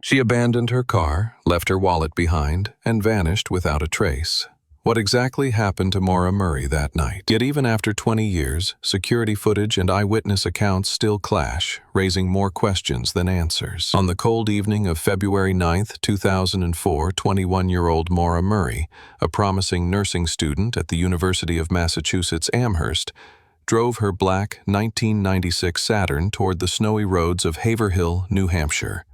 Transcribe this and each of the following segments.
She abandoned her car, left her wallet behind, and vanished without a trace. What exactly happened to Maura Murray that night? Yet even after 20 years, security footage and eyewitness accounts still clash, raising more questions than answers. On the cold evening of February 9, 2004, 21-year-old Maura Murray, a promising nursing student at the University of Massachusetts Amherst, drove her black 1996 Saturn toward the snowy roads of Haverhill, New Hampshire.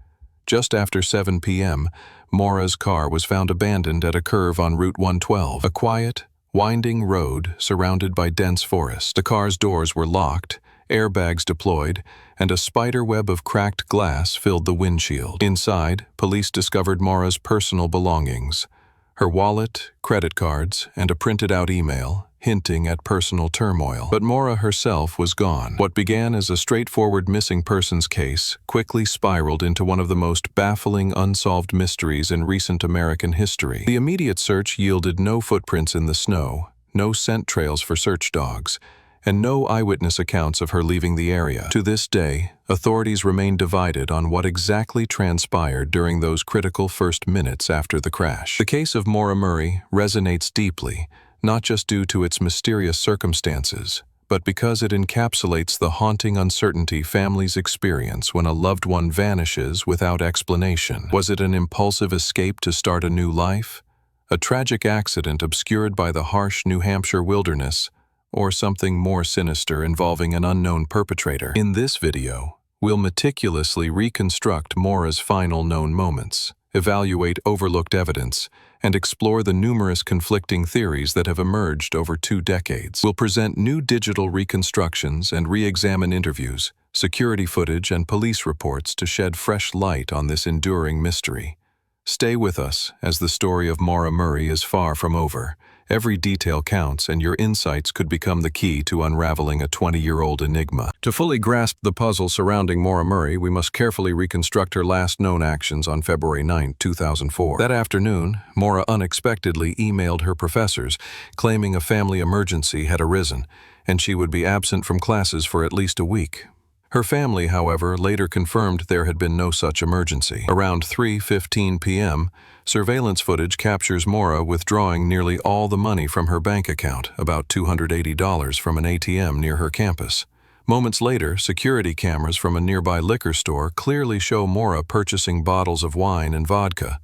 Just after 7 p.m., Maura's car was found abandoned at a curve on Route 112, a quiet, winding road surrounded by dense forest. The car's doors were locked, airbags deployed, and a spider web of cracked glass filled the windshield. Inside, police discovered Maura's personal belongings: her wallet, credit cards, and a printed-out email, hinting at personal turmoil. But Maura herself was gone. What began as a straightforward missing persons case quickly spiraled into one of the most baffling unsolved mysteries in recent American history. The immediate search yielded no footprints in the snow, no scent trails for search dogs, and no eyewitness accounts of her leaving the area. To this day, authorities remain divided on what exactly transpired during those critical first minutes after the crash. The case of Maura Murray resonates deeply, not just due to its mysterious circumstances, but because it encapsulates the haunting uncertainty families experience when a loved one vanishes without explanation. Was it an impulsive escape to start a new life? A tragic accident obscured by the harsh New Hampshire wilderness? Or something more sinister involving an unknown perpetrator? In this video, we'll meticulously reconstruct Maura's final known moments, evaluate overlooked evidence, and explore the numerous conflicting theories that have emerged over 2 decades. We'll present new digital reconstructions and re-examine interviews, security footage, and police reports to shed fresh light on this enduring mystery. Stay with us, as the story of Maura Murray is far from over. Every detail counts, and your insights could become the key to unraveling a 20-year-old enigma. To fully grasp the puzzle surrounding Maura Murray, we must carefully reconstruct her last known actions on February 9, 2004. That afternoon, Maura unexpectedly emailed her professors, claiming a family emergency had arisen, and she would be absent from classes for at least a week. Her family, however, later confirmed there had been no such emergency. Around 3:15 p.m., surveillance footage captures Maura withdrawing nearly all the money from her bank account, about $280 from an ATM near her campus. Moments later, security cameras from a nearby liquor store clearly show Maura purchasing bottles of wine and vodka,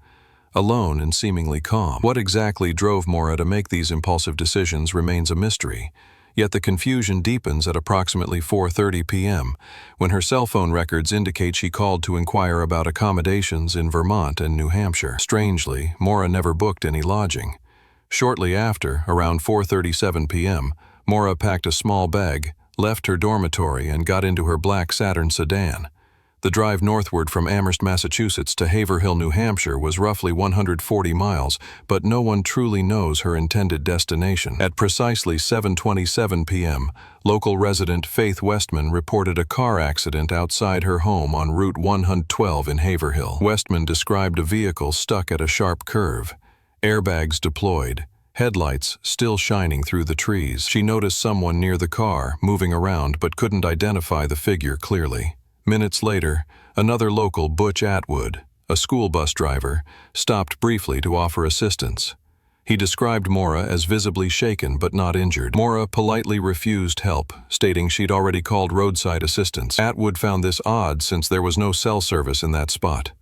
alone and seemingly calm. What exactly drove Maura to make these impulsive decisions remains a mystery. Yet the confusion deepens at approximately 4:30 p.m., when her cell phone records indicate she called to inquire about accommodations in Vermont and New Hampshire. Strangely, Maura never booked any lodging. Shortly after, around 4:37 p.m., Maura packed a small bag, left her dormitory, and got into her black Saturn sedan. The drive northward from Amherst, Massachusetts to Haverhill, New Hampshire was roughly 140 miles, but no one truly knows her intended destination. At precisely 7:27 p.m., local resident Faith Westman reported a car accident outside her home on Route 112 in Haverhill. Westman described a vehicle stuck at a sharp curve, airbags deployed, headlights still shining through the trees. She noticed someone near the car, moving around, but couldn't identify the figure clearly. Minutes later, another local, Butch Atwood, a school bus driver, stopped briefly to offer assistance. He described Maura as visibly shaken but not injured. Maura politely refused help, stating she'd already called roadside assistance. Atwood found this odd since there was no cell service in that spot.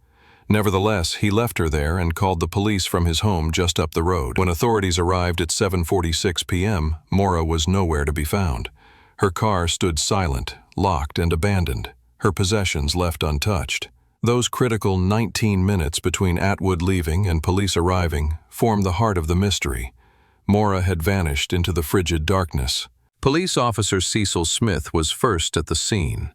Nevertheless, he left her there and called the police from his home just up the road. When authorities arrived at 7:46 p.m., Maura was nowhere to be found. Her car stood silent, locked, and abandoned, her possessions left untouched. Those critical 19 minutes between Atwood leaving and police arriving form the heart of the mystery. Maura had vanished into the frigid darkness. Police officer Cecil Smith was first at the scene,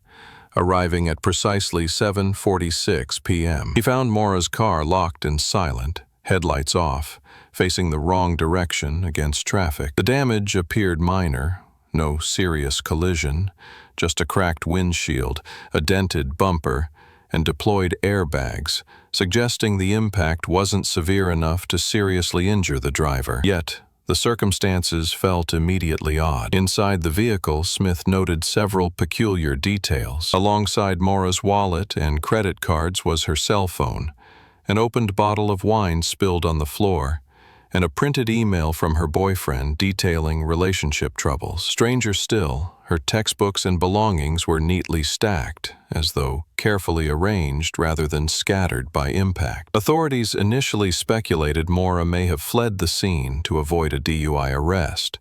arriving at precisely 7:46 p.m. He found Maura's car locked and silent, headlights off, facing the wrong direction against traffic. The damage appeared minor, no serious collision, just a cracked windshield, a dented bumper, and deployed airbags, suggesting the impact wasn't severe enough to seriously injure the driver. Yet, the circumstances felt immediately odd. Inside the vehicle, Smith noted several peculiar details. Alongside Maura's wallet and credit cards was her cell phone, an opened bottle of wine spilled on the floor, and a printed email from her boyfriend detailing relationship troubles. Stranger still, her textbooks and belongings were neatly stacked, as though carefully arranged rather than scattered by impact. Authorities initially speculated Maura may have fled the scene to avoid a DUI arrest.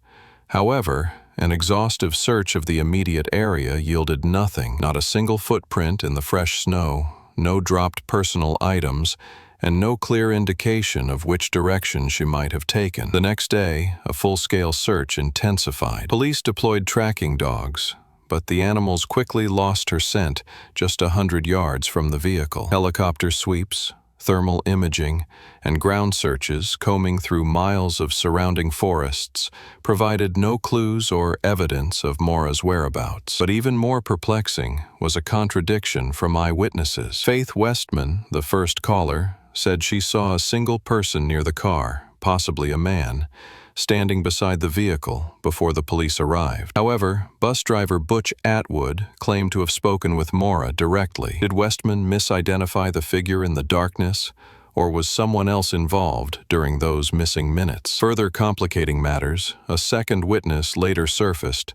However, an exhaustive search of the immediate area yielded nothing, not a single footprint in the fresh snow, no dropped personal items, and no clear indication of which direction she might have taken. The next day, a full-scale search intensified. Police deployed tracking dogs, but the animals quickly lost her scent just 100 yards from the vehicle. Helicopter sweeps, thermal imaging, and ground searches combing through miles of surrounding forests provided no clues or evidence of Maura's whereabouts. But even more perplexing was a contradiction from eyewitnesses. Faith Westman, the first caller, said she saw a single person near the car, possibly a man, standing beside the vehicle before the police arrived. However, bus driver Butch Atwood claimed to have spoken with Maura directly. Did Westman misidentify the figure in the darkness, or was someone else involved during those missing minutes? Further complicating matters, a second witness later surfaced,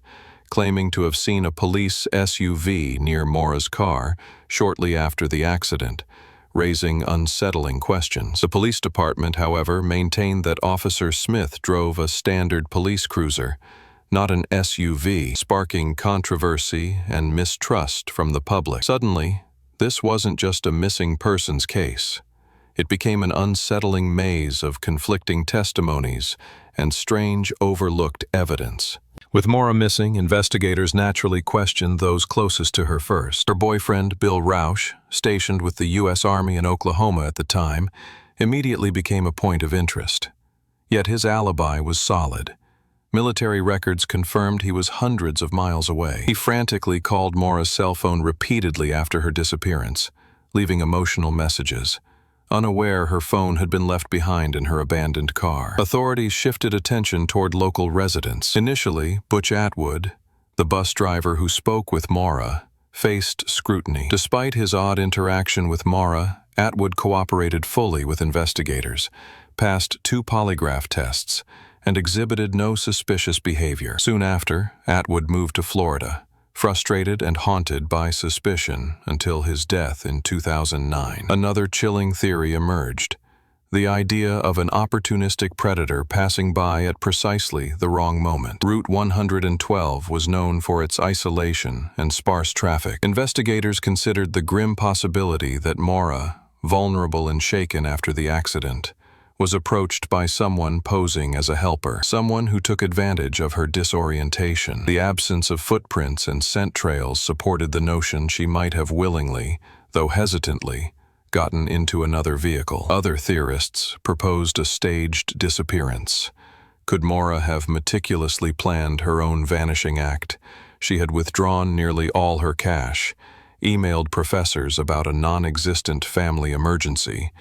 claiming to have seen a police SUV near Maura's car shortly after the accident, raising unsettling questions. The police department, however, maintained that Officer Smith drove a standard police cruiser, not an SUV, sparking controversy and mistrust from the public. Suddenly, this wasn't just a missing persons case. It became an unsettling maze of conflicting testimonies and strange overlooked evidence. With Maura missing, investigators naturally questioned those closest to her first. Her boyfriend, Bill Rausch, stationed with the U.S. Army in Oklahoma at the time, immediately became a point of interest. Yet his alibi was solid. Military records confirmed he was hundreds of miles away. He frantically called Maura's cell phone repeatedly after her disappearance, leaving emotional messages, unaware her phone had been left behind in her abandoned car. Authorities shifted attention toward local residents. Initially, Butch Atwood, the bus driver who spoke with Maura, faced scrutiny. Despite his odd interaction with Maura, Atwood cooperated fully with investigators, passed 2 polygraph tests, and exhibited no suspicious behavior. Soon after, Atwood moved to Florida, frustrated and haunted by suspicion until his death in 2009. Another chilling theory emerged: the idea of an opportunistic predator passing by at precisely the wrong moment. Route 112 was known for its isolation and sparse traffic. Investigators considered the grim possibility that Maura, vulnerable and shaken after the accident, was approached by someone posing as a helper, someone who took advantage of her disorientation. The absence of footprints and scent trails supported the notion she might have willingly, though hesitantly, gotten into another vehicle. Other theorists proposed a staged disappearance. Could Maura have meticulously planned her own vanishing act? She had withdrawn nearly all her cash, emailed professors about a non-existent family emergency,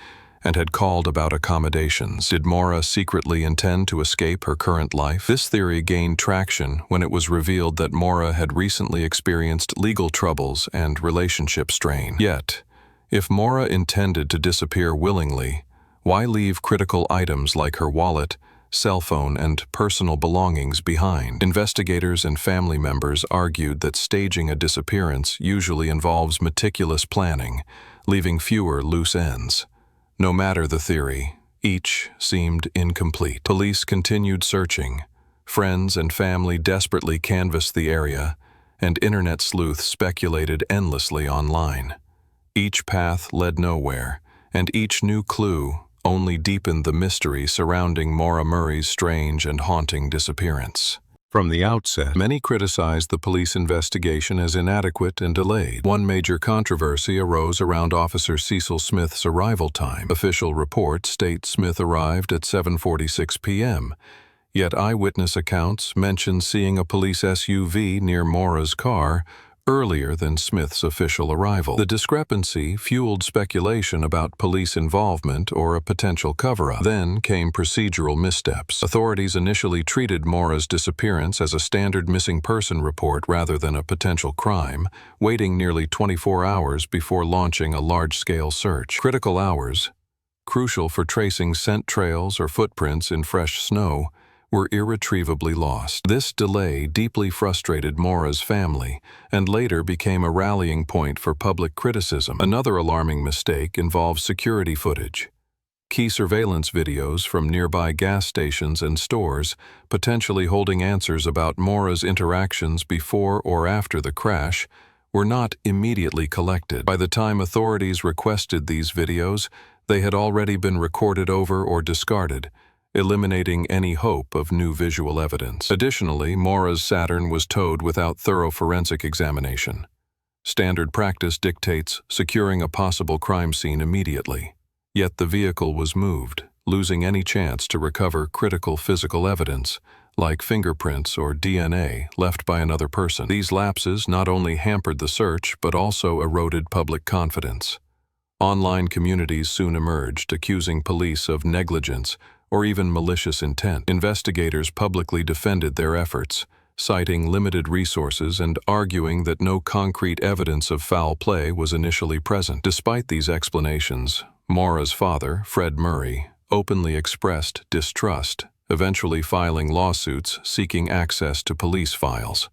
and had called about accommodations. Did Maura secretly intend to escape her current life? This theory gained traction when it was revealed that Maura had recently experienced legal troubles and relationship strain. Yet, if Maura intended to disappear willingly, why leave critical items like her wallet, cell phone, and personal belongings behind? Investigators and family members argued that staging a disappearance usually involves meticulous planning, leaving fewer loose ends. No matter the theory, each seemed incomplete. Police continued searching. Friends and family desperately canvassed the area, and internet sleuths speculated endlessly online. Each path led nowhere, and each new clue only deepened the mystery surrounding Maura Murray's strange and haunting disappearance. From the outset, many criticized the police investigation as inadequate and delayed. One major controversy arose around Officer Cecil Smith's arrival time. Official reports state Smith arrived at 7:46 p.m., yet eyewitness accounts mention seeing a police SUV near Maura's car earlier than Smith's official arrival. The discrepancy fueled speculation about police involvement or a potential cover-up. Then came procedural missteps. Authorities initially treated Maura's disappearance as a standard missing person report rather than a potential crime, waiting nearly 24 hours before launching a large-scale search. Critical hours, crucial for tracing scent trails or footprints in fresh snow, were irretrievably lost. This delay deeply frustrated Maura's family and later became a rallying point for public criticism. Another alarming mistake involved security footage. Key surveillance videos from nearby gas stations and stores, potentially holding answers about Maura's interactions before or after the crash, were not immediately collected. By the time authorities requested these videos, they had already been recorded over or discarded, eliminating any hope of new visual evidence. Additionally, Maura's Saturn was towed without thorough forensic examination. Standard practice dictates securing a possible crime scene immediately. Yet the vehicle was moved, losing any chance to recover critical physical evidence, like fingerprints or DNA left by another person. These lapses not only hampered the search but also eroded public confidence. Online communities soon emerged, accusing police of negligence or even malicious intent. Investigators publicly defended their efforts, citing limited resources and arguing that no concrete evidence of foul play was initially present. Despite these explanations, Maura's father, Fred Murray, openly expressed distrust, eventually filing lawsuits seeking access to police files.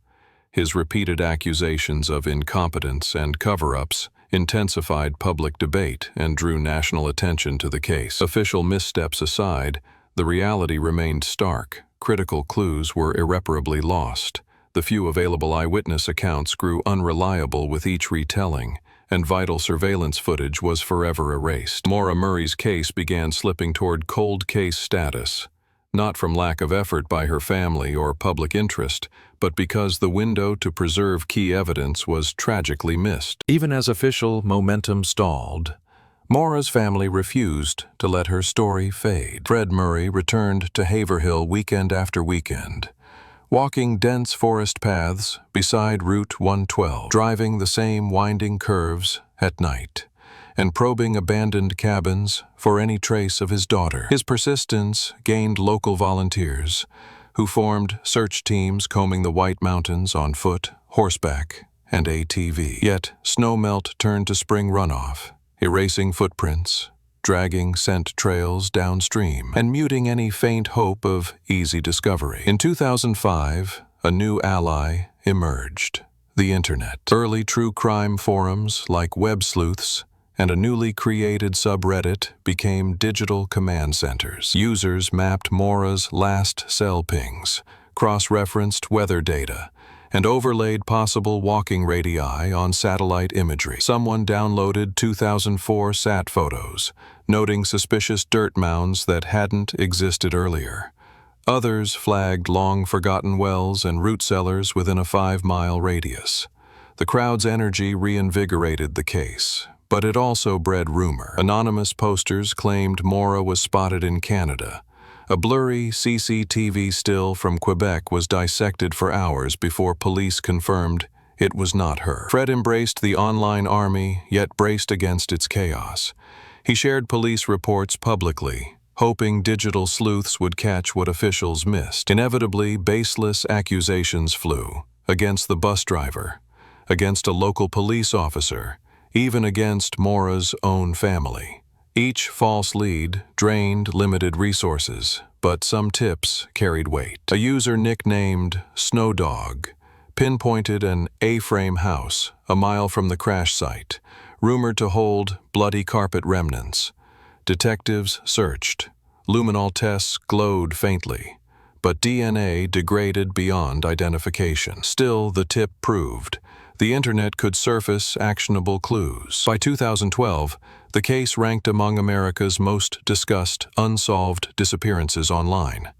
His repeated accusations of incompetence and cover-ups intensified public debate and drew national attention to the case. Official missteps aside, the reality remained stark. Critical clues were irreparably lost. The few available eyewitness accounts grew unreliable with each retelling, and vital surveillance footage was forever erased. Maura Murray's case began slipping toward cold case status, not from lack of effort by her family or public interest, but because the window to preserve key evidence was tragically missed. Even as official momentum stalled, Maura's family refused to let her story fade. Fred Murray returned to Haverhill weekend after weekend, walking dense forest paths beside Route 112, driving the same winding curves at night, and probing abandoned cabins for any trace of his daughter. His persistence gained local volunteers, who formed search teams combing the White Mountains on foot, horseback, and ATV. Yet, snowmelt turned to spring runoff, erasing footprints, dragging scent trails downstream, and muting any faint hope of easy discovery. In 2005, a new ally emerged: the Internet. Early true crime forums like Web Sleuths and a newly created subreddit became digital command centers. Users mapped Maura's last cell pings, cross-referenced weather data, and overlaid possible walking radii on satellite imagery. Someone downloaded 2004 sat photos, noting suspicious dirt mounds that hadn't existed earlier. Others flagged long-forgotten wells and root cellars within a 5-mile radius. The crowd's energy reinvigorated the case, but it also bred rumor. Anonymous posters claimed Maura was spotted in Canada. A blurry CCTV still from Quebec was dissected for hours before police confirmed it was not her. Fred embraced the online army, yet braced against its chaos. He shared police reports publicly, hoping digital sleuths would catch what officials missed. Inevitably, baseless accusations flew against the bus driver, against a local police officer, even against Maura's own family. Each false lead drained limited resources, but some tips carried weight. A user nicknamed Snowdog pinpointed an A-frame house a mile from the crash site, rumored to hold bloody carpet remnants. Detectives searched. Luminol tests glowed faintly, but DNA degraded beyond identification. Still, the tip proved the Internet could surface actionable clues. By 2012, the case ranked among America's most discussed unsolved disappearances online.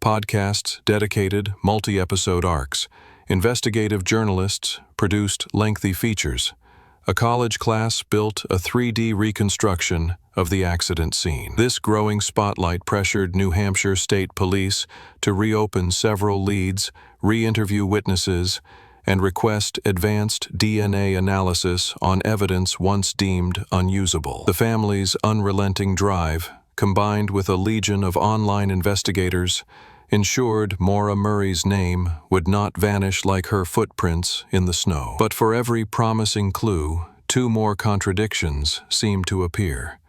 Podcasts dedicated multi-episode arcs. Investigative journalists produced lengthy features. A college class built a 3D reconstruction of the accident scene. This growing spotlight pressured New Hampshire State Police to reopen several leads, re-interview witnesses, and request advanced DNA analysis on evidence once deemed unusable. The family's unrelenting drive, combined with a legion of online investigators, ensured Maura Murray's name would not vanish like her footprints in the snow. But for every promising clue, two more contradictions seemed to appear.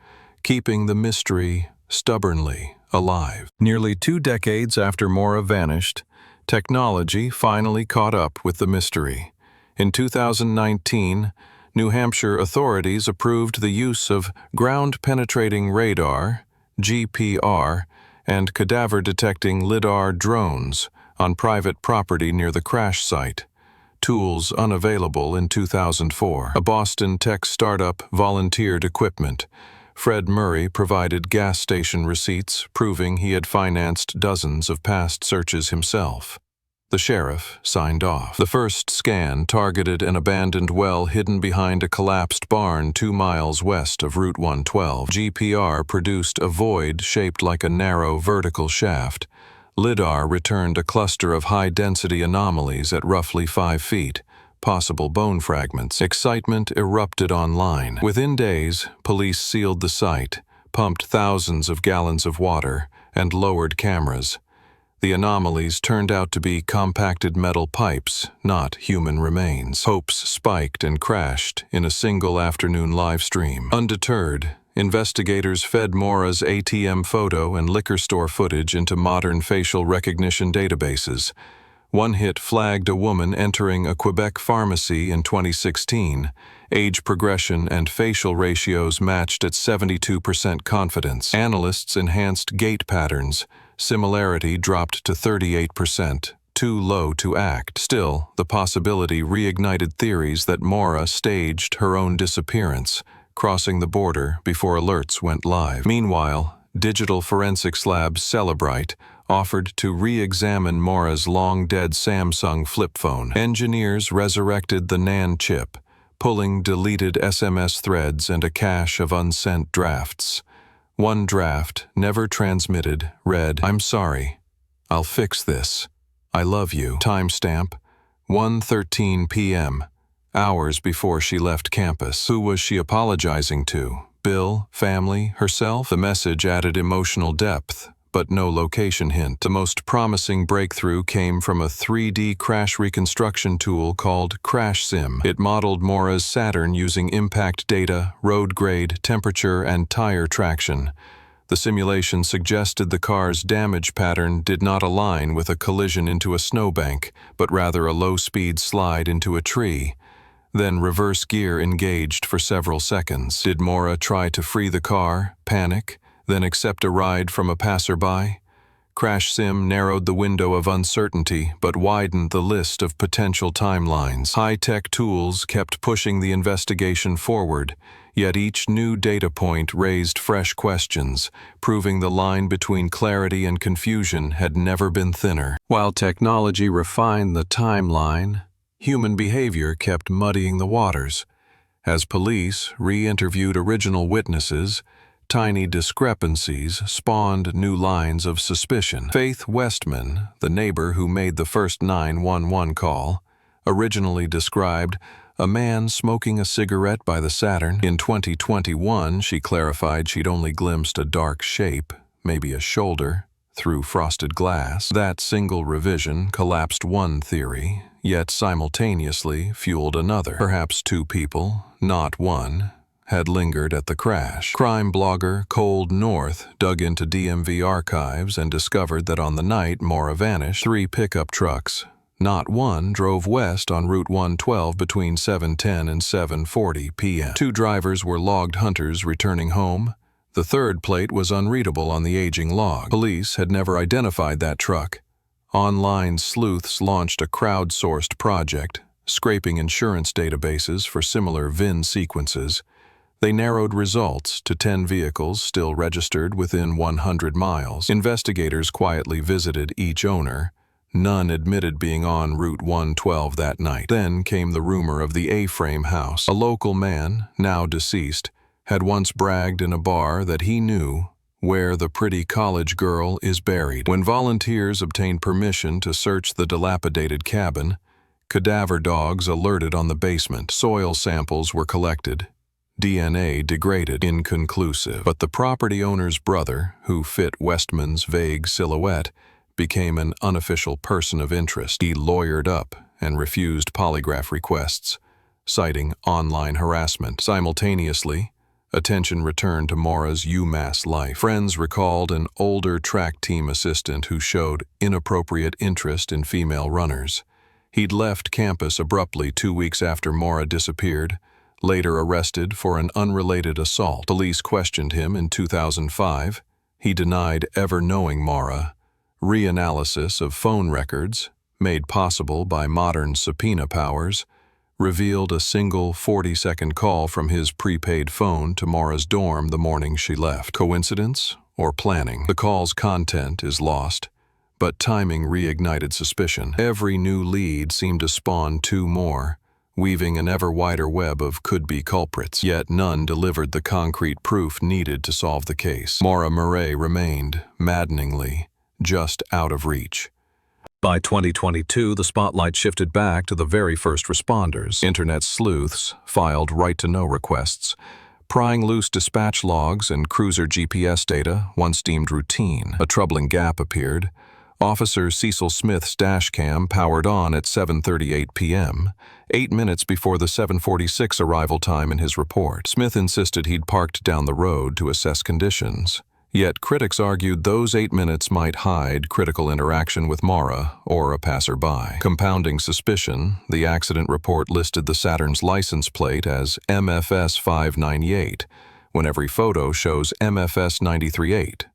keeping the mystery stubbornly alive. Nearly 2 decades after Maura vanished, technology finally caught up with the mystery. In 2019, New Hampshire authorities approved the use of ground-penetrating radar, GPR, and cadaver-detecting LIDAR drones on private property near the crash site, tools unavailable in 2004. A Boston tech startup volunteered equipment. Fred Murray provided gas station receipts proving he had financed dozens of past searches himself. The sheriff signed off. The first scan targeted an abandoned well hidden behind a collapsed barn 2 miles west of Route 112. GPR produced a void shaped like a narrow vertical shaft. LIDAR returned a cluster of high-density anomalies at roughly 5 feet, possible bone fragments. Excitement erupted online. Within days, police sealed the site, pumped thousands of gallons of water, and lowered cameras. The anomalies turned out to be compacted metal pipes, not human remains. Hopes spiked and crashed in a single afternoon live stream. Undeterred, investigators fed Maura's ATM photo and liquor store footage into modern facial recognition databases. One hit flagged a woman entering a Quebec pharmacy in 2016. Age progression and facial ratios matched at 72% confidence. Analysts enhanced gait patterns. Similarity dropped to 38%, too low to act. Still, the possibility reignited theories that Maura staged her own disappearance, crossing the border before alerts went live. Meanwhile, digital forensics lab Cellar offered to re-examine Maura's long-dead Samsung flip phone. Engineers resurrected the NAND chip, pulling deleted SMS threads and a cache of unsent drafts. One draft, never transmitted, read, "I'm sorry. I'll fix this. I love you." Timestamp, 1:13 p.m., hours before she left campus. Who was she apologizing to? Bill, family, herself? The message added emotional depth, but no location hint. The most promising breakthrough came from a 3D crash reconstruction tool called Crash Sim. It modeled Maura's Saturn using impact data, road grade, temperature, and tire traction. The simulation suggested the car's damage pattern did not align with a collision into a snowbank, but rather a low-speed slide into a tree. Then reverse gear engaged for several seconds. Did Maura try to free the car, panic, then accept a ride from a passerby? Crash Sim narrowed the window of uncertainty but widened the list of potential timelines. High-tech tools kept pushing the investigation forward, yet each new data point raised fresh questions, proving the line between clarity and confusion had never been thinner. While technology refined the timeline, human behavior kept muddying the waters. As police re-interviewed original witnesses, tiny discrepancies spawned new lines of suspicion. Faith Westman, the neighbor who made the first 911 call, originally described a man smoking a cigarette by the Saturn. In 2021, she clarified she'd only glimpsed a dark shape, maybe a shoulder, through frosted glass. That single revision collapsed one theory, yet simultaneously fueled another. Perhaps 2 people, not one, had lingered at the crash. Crime blogger Cold North dug into DMV archives and discovered that on the night Maura vanished, 3 pickup trucks, not one, drove west on Route 112 between 7:10 and 7:40 p.m. 2 drivers were logged hunters returning home. The 3rd plate was unreadable on the aging log. Police had never identified that truck. Online sleuths launched a crowdsourced project, scraping insurance databases for similar VIN sequences. They narrowed results to 10 vehicles still registered within 100 miles. Investigators quietly visited each owner. None admitted being on Route 112 that night. Then came the rumor of the A-frame house. A local man, now deceased, had once bragged in a bar that he knew where the pretty college girl is buried. When volunteers obtained permission to search the dilapidated cabin, cadaver dogs alerted on the basement. Soil samples were collected. DNA degraded, inconclusive. But the property owner's brother, who fit Westman's vague silhouette, became an unofficial person of interest. He lawyered up and refused polygraph requests, citing online harassment. Simultaneously, Attention returned to Maura's UMass life. Friends recalled an older track team assistant who showed inappropriate interest in female runners. He'd left campus abruptly 2 weeks after Maura disappeared, later arrested for an unrelated assault. Police questioned him in 2005. He denied ever knowing Maura. Reanalysis of phone records, made possible by modern subpoena powers, revealed a single 40-second call from his prepaid phone to Maura's dorm the morning she left. Coincidence or planning? The call's content is lost, but timing reignited suspicion. Every new lead seemed to spawn 2 more, weaving an ever wider web of could-be culprits. Yet none delivered the concrete proof needed to solve the case. Maura Murray remained, maddeningly, just out of reach. By 2022, the spotlight shifted back to the very first responders. Internet sleuths filed right-to-know requests, prying loose dispatch logs and cruiser GPS data once deemed routine. A troubling gap appeared. Officer Cecil Smith's dashcam powered on at 7:38 p.m., 8 minutes before the 7:46 arrival time in his report. Smith insisted he'd parked down the road to assess conditions. Yet critics argued those 8 minutes might hide critical interaction with Maura or a passerby. Compounding suspicion, the accident report listed the Saturn's license plate as MFS 598, when every photo shows MFS 938.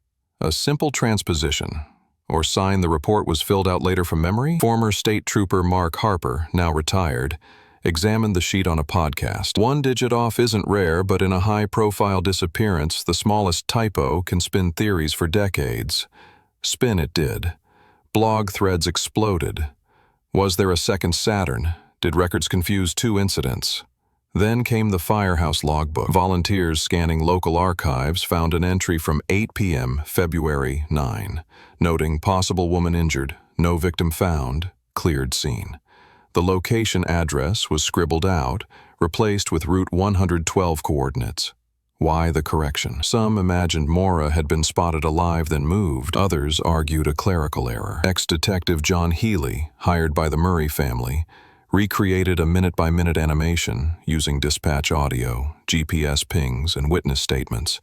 A simple transposition, or sign the report was filled out later from memory? Former State Trooper Mark Harper, now retired, examined the sheet on a podcast. 1 digit off isn't rare, but in a high-profile disappearance, the smallest typo can spin theories for decades. Spin it did. Blog threads exploded. Was there a second Saturn? Did records confuse 2 incidents? Then came the Firehouse logbook. Volunteers scanning local archives found an entry from 8 p.m. February 9, noting possible woman injured, no victim found, cleared scene. The location address was scribbled out, replaced with Route 112 coordinates. Why the correction? Some imagined Maura had been spotted alive then moved. Others argued a clerical error. Ex-detective John Healy, hired by the Murray family, recreated a minute-by-minute animation using dispatch audio, GPS pings, and witness statements.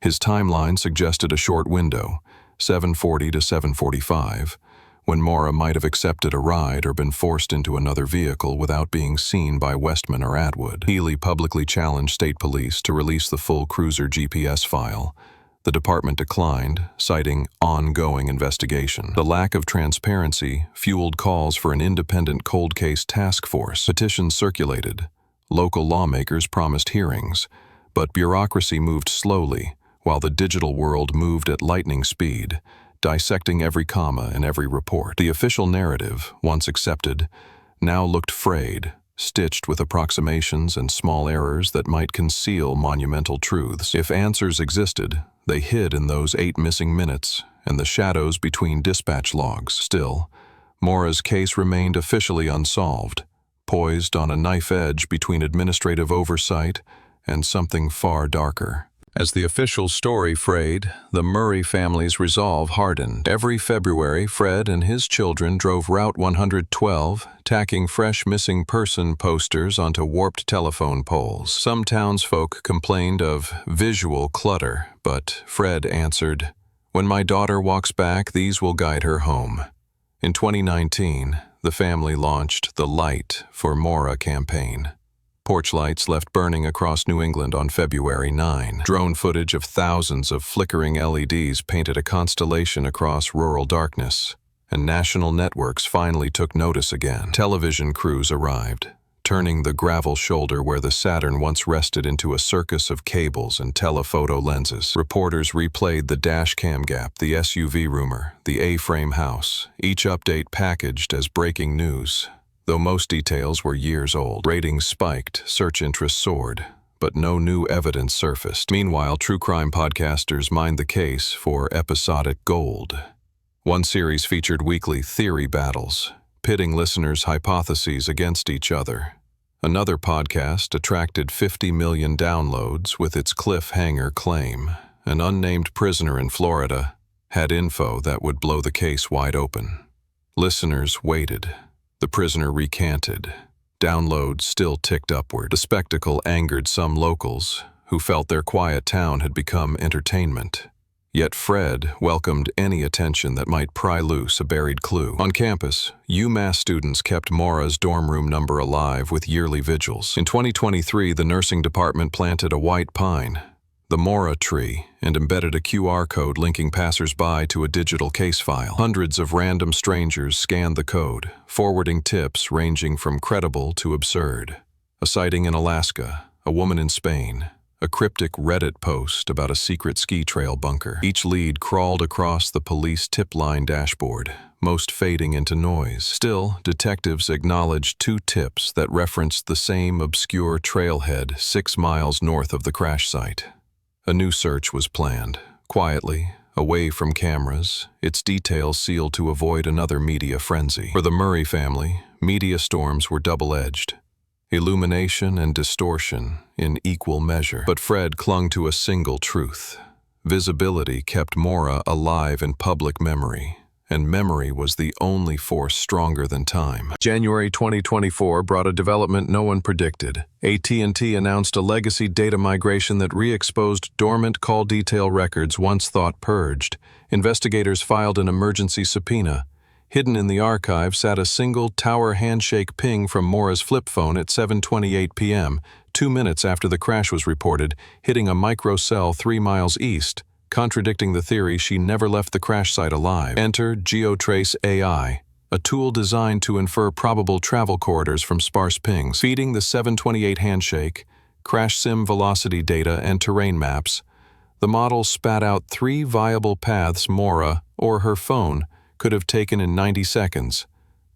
His timeline suggested a short window, 7:40 to 7:45, when Maura might have accepted a ride or been forced into another vehicle without being seen by Westman or Atwood. Healy publicly challenged state police to release the full cruiser GPS file. The department declined, citing ongoing investigation. The lack of transparency fueled calls for an independent cold case task force. Petitions circulated. Local lawmakers promised hearings, but bureaucracy moved slowly, while the digital world moved at lightning speed, dissecting every comma in every report. The official narrative, once accepted, now looked frayed, stitched with approximations and small errors that might conceal monumental truths. If answers existed, they hid in those 8 missing minutes and the shadows between dispatch logs. Still, Maura's case remained officially unsolved, poised on a knife edge between administrative oversight and something far darker. As the official story frayed, the Murray family's resolve hardened. Every February, Fred and his children drove Route 112, tacking fresh missing person posters onto warped telephone poles. Some townsfolk complained of visual clutter, but Fred answered, "When my daughter walks back, these will guide her home." In 2019, the family launched the Light for Maura campaign. Porch lights left burning across New England on February 9. Drone footage of thousands of flickering LEDs painted a constellation across rural darkness, and national networks finally took notice again. Television crews arrived, turning the gravel shoulder where the Saturn once rested into a circus of cables and telephoto lenses. Reporters replayed the dashcam gap, the SUV rumor, the A-frame house, each update packaged as breaking news. Though most details were years old, ratings spiked, search interest soared, but no new evidence surfaced. Meanwhile, true crime podcasters mined the case for episodic gold. One series featured weekly theory battles, pitting listeners' hypotheses against each other. Another podcast attracted 50 million downloads with its cliffhanger claim. An unnamed prisoner in Florida had info that would blow the case wide open. Listeners waited. The prisoner recanted. Downloads still ticked upward. The spectacle angered some locals, who felt their quiet town had become entertainment. Yet Fred welcomed any attention that might pry loose a buried clue. On campus, UMass students kept Maura's dorm room number alive with yearly vigils. In 2023, the nursing department planted a white pine, the Maura tree, and embedded a QR code linking passers-by to a digital case file. Hundreds of random strangers scanned the code, forwarding tips ranging from credible to absurd. A sighting in Alaska, a woman in Spain, a cryptic Reddit post about a secret ski trail bunker. Each lead crawled across the police tip line dashboard, most fading into noise. Still, detectives acknowledged 2 tips that referenced the same obscure trailhead 6 miles north of the crash site. A new search was planned, quietly, away from cameras, its details sealed to avoid another media frenzy. For the Murray family, media storms were double-edged. Illumination and distortion in equal measure. But Fred clung to a single truth. Visibility kept Maura alive in public memory, and memory was the only force stronger than time. January 2024 brought a development no one predicted. AT&T announced a legacy data migration that re-exposed dormant call detail records once thought purged. Investigators filed an emergency subpoena. Hidden in the archive sat a single tower handshake ping from Maura's flip phone at 7:28 p.m., 2 minutes after the crash was reported, hitting a microcell 3 miles east, contradicting the theory she never left the crash site alive. Enter GeoTrace AI, a tool designed to infer probable travel corridors from sparse pings. Feeding the 728 handshake, crash sim velocity data, and terrain maps, the model spat out 3 viable paths Maura, or her phone, could have taken in 90 seconds.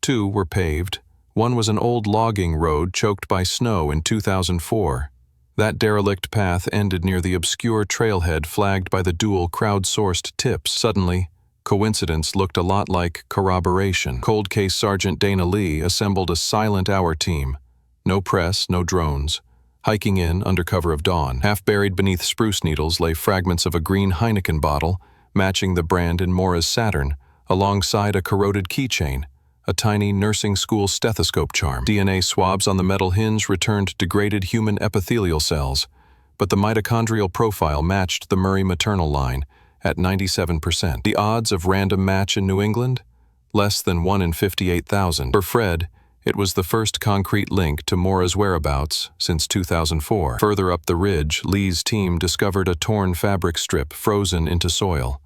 2 were paved. 1 was an old logging road choked by snow in 2004. That derelict path ended near the obscure trailhead flagged by the dual crowdsourced tips. Suddenly, coincidence looked a lot like corroboration. Cold Case Sergeant Dana Lee assembled a silent hour team. No press, no drones. Hiking in under cover of dawn. Half buried beneath spruce needles lay fragments of a green Heineken bottle, matching the brand in Maura's Saturn, alongside a corroded keychain, a tiny nursing school stethoscope charm. DNA swabs on the metal hinge returned degraded human epithelial cells, but the mitochondrial profile matched the Murray maternal line at 97%. The odds of random match in New England? Less than 1 in 58,000. For Fred, it was the first concrete link to Maura's whereabouts since 2004. Further up the ridge, Lee's team discovered a torn fabric strip frozen into soil.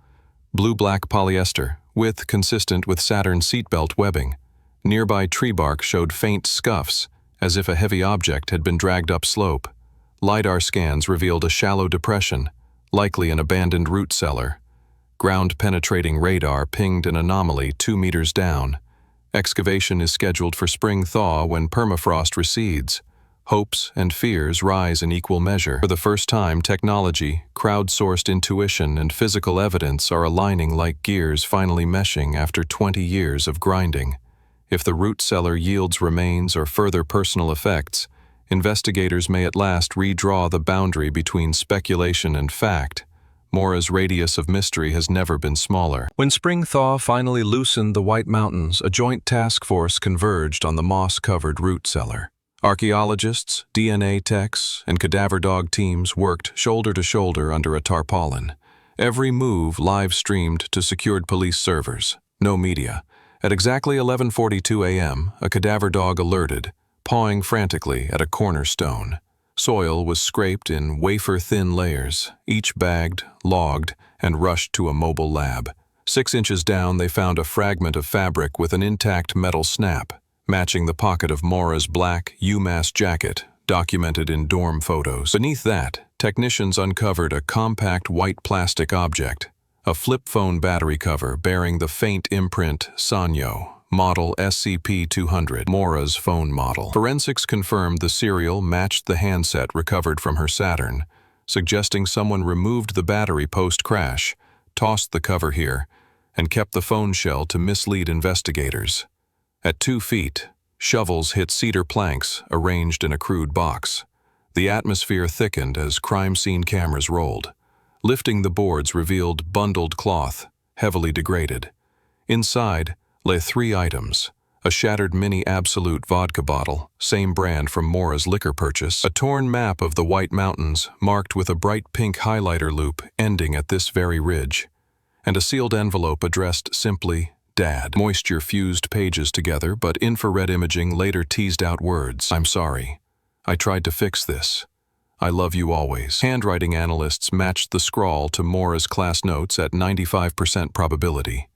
Blue-black polyester, width consistent with Saturn seatbelt webbing. Nearby tree bark showed faint scuffs, as if a heavy object had been dragged up slope. LiDAR scans revealed a shallow depression, likely an abandoned root cellar. Ground-penetrating radar pinged an anomaly 2 meters down. Excavation is scheduled for spring thaw when permafrost recedes. Hopes and fears rise in equal measure. For the first time, technology, crowdsourced intuition, and physical evidence are aligning like gears finally meshing after 20 years of grinding. If the root cellar yields remains or further personal effects, investigators may at last redraw the boundary between speculation and fact. Maura's radius of mystery has never been smaller. When spring thaw finally loosened the White Mountains, a joint task force converged on the moss-covered root cellar. Archaeologists, DNA techs, and cadaver dog teams worked shoulder to shoulder under a tarpaulin. Every move live-streamed to secured police servers. No media. At exactly 11:42 a.m., a cadaver dog alerted, pawing frantically at a cornerstone. Soil was scraped in wafer-thin layers, each bagged, logged, and rushed to a mobile lab. 6 inches down, they found a fragment of fabric with an intact metal snap, matching the pocket of Maura's black UMass jacket, documented in dorm photos. Beneath that, technicians uncovered a compact white plastic object, a flip phone battery cover bearing the faint imprint Sanyo, model SCP-200, Maura's phone model. Forensics confirmed the serial matched the handset recovered from her Saturn, suggesting someone removed the battery post-crash, tossed the cover here, and kept the phone shell to mislead investigators. At 2 feet, shovels hit cedar planks arranged in a crude box. The atmosphere thickened as crime scene cameras rolled. Lifting the boards revealed bundled cloth, heavily degraded. Inside lay 3 items: A shattered mini Absolute vodka bottle, same brand from Maura's liquor purchase. A torn map of the White Mountains, marked with a bright pink highlighter loop ending at this very ridge. And a sealed envelope addressed simply, Dad. Moisture fused pages together, but infrared imaging later teased out words. I'm sorry. I tried to fix this. I love you always. Handwriting analysts matched the scrawl to Maura's class notes at 95% probability.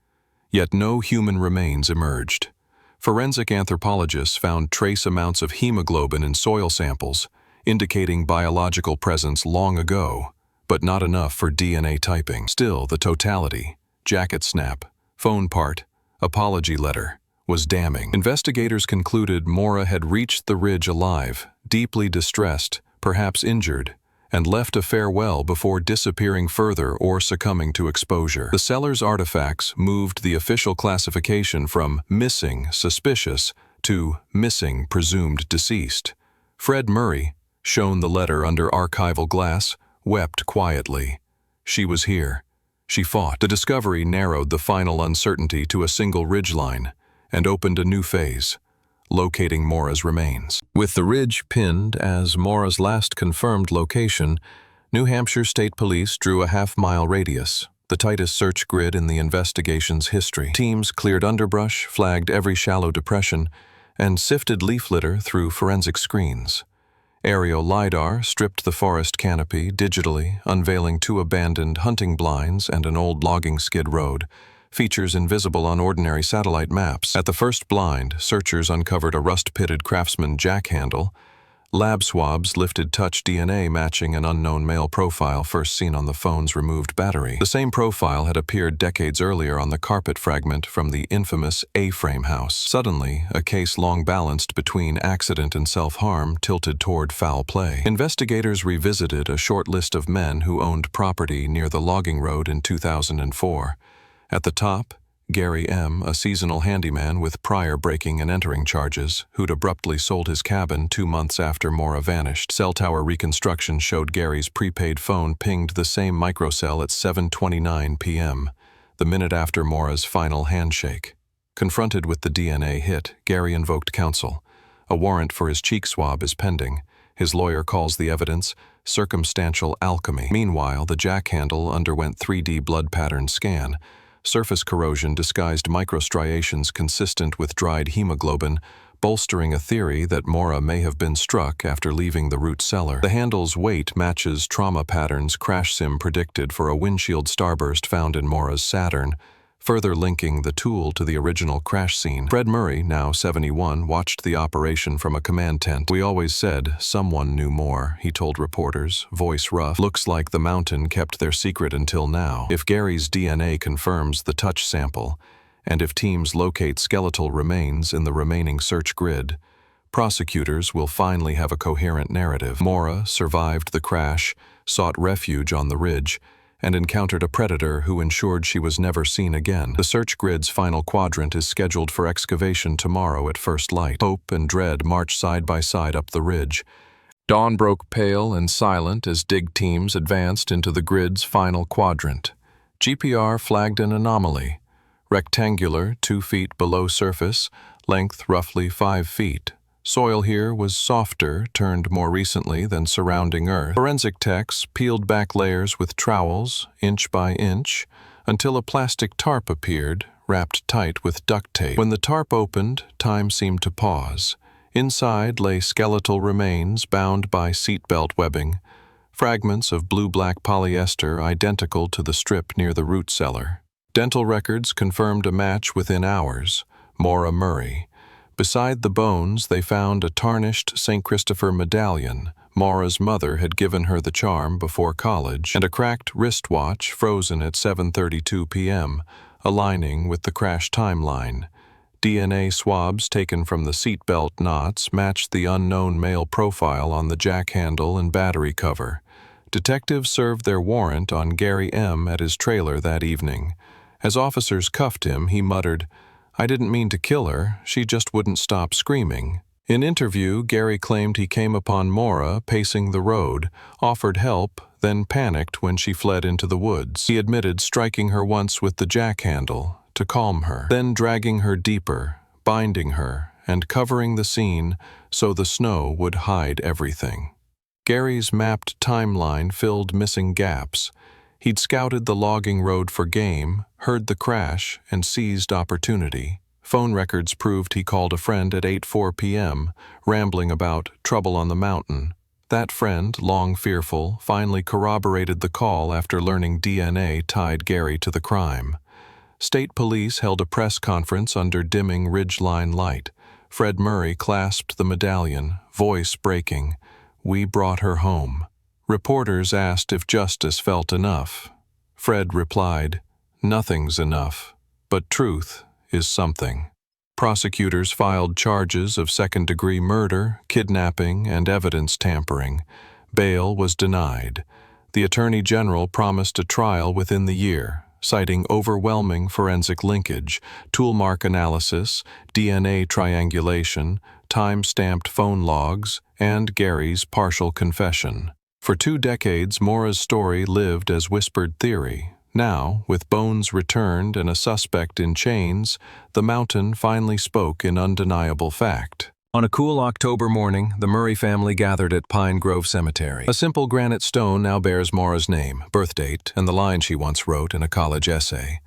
Yet no human remains emerged. Forensic anthropologists found trace amounts of hemoglobin in soil samples, indicating biological presence long ago, but not enough for DNA typing. Still, the totality, jacket snap, phone part, apology letter, was damning. Investigators concluded Maura had reached the ridge alive, deeply distressed, perhaps injured, and left a farewell before disappearing further or succumbing to exposure. The cellar's artifacts moved the official classification from missing, suspicious, to missing, presumed deceased. Fred Murray, shown the letter under archival glass, wept quietly. She was here. She fought. The discovery narrowed the final uncertainty to a single ridgeline and opened a new phase, locating Maura's remains. With the ridge pinned as Maura's last confirmed location, New Hampshire State Police drew a half-mile radius, the tightest search grid in the investigation's history. Teams cleared underbrush, flagged every shallow depression, and sifted leaf litter through forensic screens. Aerial LiDAR stripped the forest canopy digitally, unveiling 2 abandoned hunting blinds and an old logging skid road, features invisible on ordinary satellite maps. At the first blind, searchers uncovered a rust-pitted Craftsman jack handle. Lab swabs lifted touch DNA matching an unknown male profile first seen on the phone's removed battery. The same profile had appeared decades earlier on the carpet fragment from the infamous A-frame house. Suddenly, a case long balanced between accident and self-harm tilted toward foul play. Investigators revisited a short list of men who owned property near the logging road in 2004. At the top, Gary M., a seasonal handyman with prior breaking and entering charges, who'd abruptly sold his cabin 2 months after Maura vanished. Cell tower reconstruction showed Gary's prepaid phone pinged the same microcell at 7:29 p.m., the minute after Maura's final handshake. Confronted with the DNA hit, Gary invoked counsel. A warrant for his cheek swab is pending. His lawyer calls the evidence circumstantial alchemy. Meanwhile, the jack handle underwent 3D blood pattern scan. Surface corrosion disguised microstriations consistent with dried hemoglobin, bolstering a theory that Maura may have been struck after leaving the root cellar. The handle's weight matches trauma patterns Crash Sim predicted for a windshield starburst found in Maura's Saturn, further linking the tool to the original crash scene. Fred Murray, now 71, watched the operation from a command tent. We always said someone knew more, he told reporters, voice rough. Looks like the mountain kept their secret until now. If Gary's DNA confirms the touch sample, and if teams locate skeletal remains in the remaining search grid, prosecutors will finally have a coherent narrative. Maura survived the crash, sought refuge on the ridge, and encountered a predator who ensured she was never seen again. The search grid's final quadrant is scheduled for excavation tomorrow at first light. Hope and dread march side by side up the ridge. Dawn broke pale and silent as dig teams advanced into the grid's final quadrant. GPR flagged an anomaly. Rectangular, 2 feet below surface, length roughly 5 feet. Soil here was softer, turned more recently than surrounding earth. Forensic techs peeled back layers with trowels, inch by inch, until a plastic tarp appeared, wrapped tight with duct tape. When the tarp opened, time seemed to pause. Inside lay skeletal remains bound by seatbelt webbing, fragments of blue-black polyester identical to the strip near the root cellar. Dental records confirmed a match within hours, Maura Murray. Beside the bones, they found a tarnished St. Christopher medallion. Maura's mother had given her the charm before college, and a cracked wristwatch frozen at 7:32 p.m., aligning with the crash timeline. DNA swabs taken from the seatbelt knots matched the unknown male profile on the jack handle and battery cover. Detectives served their warrant on Gary M. at his trailer that evening. As officers cuffed him, he muttered, "I didn't mean to kill her, she just wouldn't stop screaming." In interview, Gary claimed he came upon Maura pacing the road, offered help, then panicked when she fled into the woods. He admitted striking her once with the jack handle to calm her, then dragging her deeper, binding her and covering the scene so the snow would hide everything. Gary's mapped timeline filled missing gaps. He'd scouted the logging road for game, heard the crash, and seized opportunity. Phone records proved he called a friend at 8:04 p.m., rambling about trouble on the mountain. That friend, long fearful, finally corroborated the call after learning DNA tied Gary to the crime. State police held a press conference under dimming ridgeline light. Fred Murray clasped the medallion, voice breaking. "We brought her home." Reporters asked if justice felt enough. Fred replied, "Nothing's enough, but truth is something." Prosecutors filed charges of second-degree murder, kidnapping, and evidence tampering. Bail was denied. The Attorney General promised a trial within the year, citing overwhelming forensic linkage, tool mark analysis, DNA triangulation, time-stamped phone logs, and Gary's partial confession. For 2 decades, Maura's story lived as whispered theory. Now, with bones returned and a suspect in chains, the mountain finally spoke in undeniable fact. On a cool October morning, the Murray family gathered at Pine Grove Cemetery. A simple granite stone now bears Maura's name, birth date, and the line she once wrote in a college essay.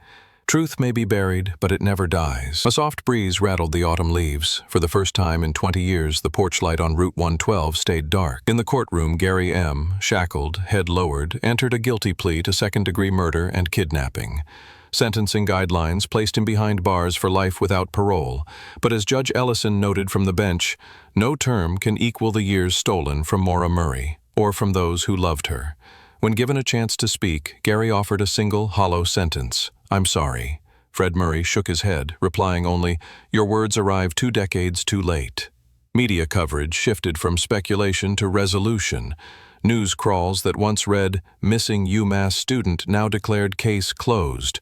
"Truth may be buried, but it never dies." A soft breeze rattled the autumn leaves. For the first time in 20 years, the porch light on Route 112 stayed dark. In the courtroom, Gary M., shackled, head lowered, entered a guilty plea to second-degree murder and kidnapping. Sentencing guidelines placed him behind bars for life without parole, but as Judge Ellison noted from the bench, no term can equal the years stolen from Maura Murray, or from those who loved her. When given a chance to speak, Gary offered a single, hollow sentence: "I'm sorry." Fred Murray shook his head, replying only, "Your words arrived 2 decades too late." Media coverage shifted from speculation to resolution. News crawls that once read, "Missing UMass student," now declared case closed.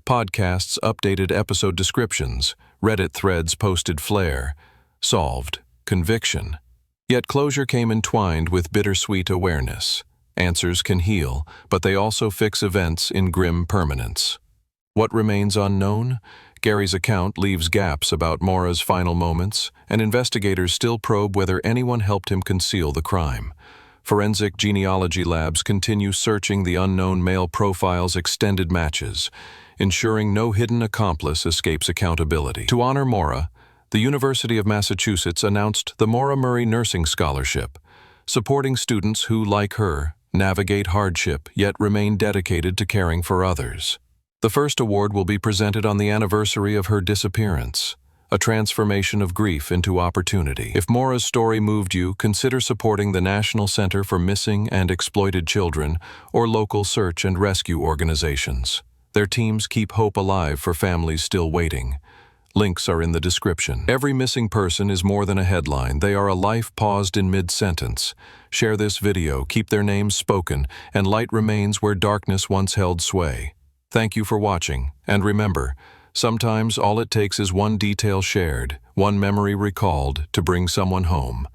Podcasts updated episode descriptions. Reddit threads posted flair. Solved. Conviction. Yet closure came entwined with bittersweet awareness. Answers can heal, but they also fix events in grim permanence. What remains unknown? Gary's account leaves gaps about Maura's final moments, and investigators still probe whether anyone helped him conceal the crime. Forensic genealogy labs continue searching the unknown male profile's extended matches, ensuring no hidden accomplice escapes accountability. To honor Maura, the University of Massachusetts announced the Maura Murray Nursing Scholarship, supporting students who, like her, navigate hardship yet remain dedicated to caring for others. The first award will be presented on the anniversary of her disappearance, a transformation of grief into opportunity. If Maura's story moved you, consider supporting the National Center for Missing and Exploited Children or local search and rescue organizations. Their teams keep hope alive for families still waiting. Links are in the description. Every missing person is more than a headline. They are a life paused in mid-sentence. Share this video, keep their names spoken, and light remains where darkness once held sway. Thank you for watching, and remember, sometimes all it takes is one detail shared, one memory recalled to bring someone home.